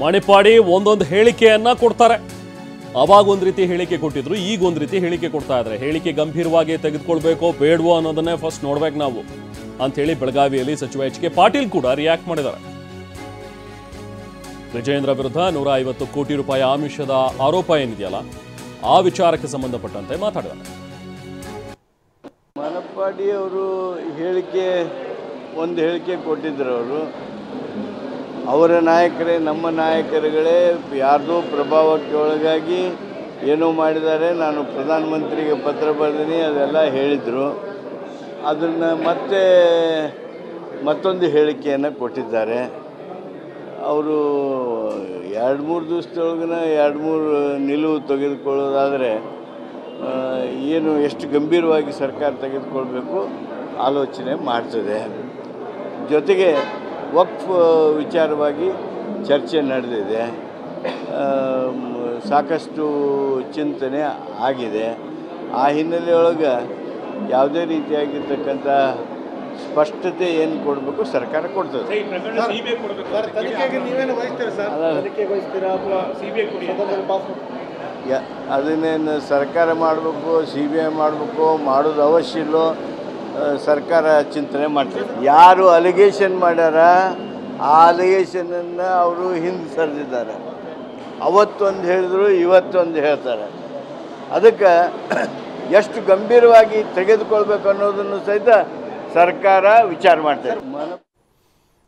ಮಣಿಪಾಡಿ ಒಂದೊಂದು ಹೇಳಿಕೆಯನ್ನ ಕೊಡ್ತಾರೆ. ಅವಾಗ ಒಂದು ರೀತಿ ಹೇಳಿಕೆ ಕೊಟ್ಟಿದ್ರು, ಈಗ ಒಂದು ರೀತಿ ಹೇಳಿಕೆ ಕೊಡ್ತಾ ಇದ್ದಾರೆ. ಹೇಳಿಕೆ ಗಂಭೀರವಾಗಿ ತೆಗೆದುಕೊಳ್ಬೇಕೋ ಬೇಡವೋ ಅನ್ನೋದನ್ನೇ ಫಸ್ಟ್ ನೋಡ್ಬೇಕು ನಾವು ಅಂತ ಹೇಳಿ ಬೆಳಗಾವಿಯಲ್ಲಿ ಸಚಿವ ಎಚ್ ಕೆ ಪಾಟೀಲ್ ಕೂಡ ರಿಯಾಕ್ಟ್ ಮಾಡಿದ್ದಾರೆ. ವಿಜಯೇಂದ್ರ ವಿರುದ್ಧ 150 ಕೋಟಿ ರೂಪಾಯಿ ಆಮಿಷದ ಆರೋಪ ಏನಿದೆಯಲ್ಲ ಆ ವಿಚಾರಕ್ಕೆ ಸಂಬಂಧಪಟ್ಟಂತೆ ಮಾತಾಡಿದ್ದಾರೆ. ಮನಪಾಡಿ ಅವರು ಒಂದು ಹೇಳಿಕೆ ಕೊಟ್ಟಿದ್ದರು. ಅವರ ನಾಯಕರೇ, ನಮ್ಮ ನಾಯಕರುಗಳೇ ಯಾರ್ದೋ ಪ್ರಭಾವಕ್ಕೆ ಒಳಗಾಗಿ ಏನೋ ಮಾಡಿದ್ದಾರೆ, ನಾನು ಪ್ರಧಾನಮಂತ್ರಿಗೆ ಪತ್ರ ಬರೆದಿನಿ ಅದೆಲ್ಲ ಹೇಳಿದರು. ಅದನ್ನು ಮತ್ತೊಂದು ಹೇಳಿಕೆಯನ್ನು ಕೊಟ್ಟಿದ್ದಾರೆ. ಅವರು 2-3 ದಿವಸದೊಳಗಿನ 2-3 ನಿಲುವು ತೆಗೆದುಕೊಳ್ಳೋದಾದರೆ ಎಷ್ಟು ಗಂಭೀರವಾಗಿ ಸರ್ಕಾರ ತೆಗೆದುಕೊಳ್ಬೇಕು ಆಲೋಚನೆ ಮಾಡ್ತದೆ. ಜೊತೆಗೆ ವಕ್ಫ್ ವಿಚಾರವಾಗಿ ಚರ್ಚೆ ನಡೆದಿದೆ, ಸಾಕಷ್ಟು ಚಿಂತನೆ ಆಗಿದೆ. ಆ ಹಿನ್ನೆಲೆಯೊಳಗೆ ಯಾವುದೇ ರೀತಿಯಾಗಿರ್ತಕ್ಕಂಥ ಸ್ಪಷ್ಟತೆ ಏನು ಕೊಡಬೇಕು ಸರ್ಕಾರ ಕೊಡ್ತದೆ. ಅದನ್ನೇನು ಸರ್ಕಾರ ಮಾಡಬೇಕು, CBI ಮಾಡಬೇಕು, ಮಾಡೋದು ಅವಶ್ಯ ಇಲ್ಲೋ ಸರ್ಕಾರ ಚಿಂತನೆ ಮಾಡ್ತಾರೆ. ಯಾರು ಅಲಿಗೇಷನ್ ಮಾಡ್ಯಾರ ಆ ಅಲಿಗೇಷನನ್ನು ಅವರು ಹಿಂದೆ ಸರಿದಿದ್ದಾರೆ. ಅವತ್ತೊಂದು ಹೇಳಿದ್ರು, ಇವತ್ತೊಂದು ಹೇಳ್ತಾರೆ. ಅದಕ್ಕೆ ಎಷ್ಟು ಗಂಭೀರವಾಗಿ ತೆಗೆದುಕೊಳ್ಬೇಕು ಅನ್ನೋದನ್ನು ಸಹಿತ ಸರ್ಕಾರ ವಿಚಾರ ಮಾಡ್ತಾರೆ.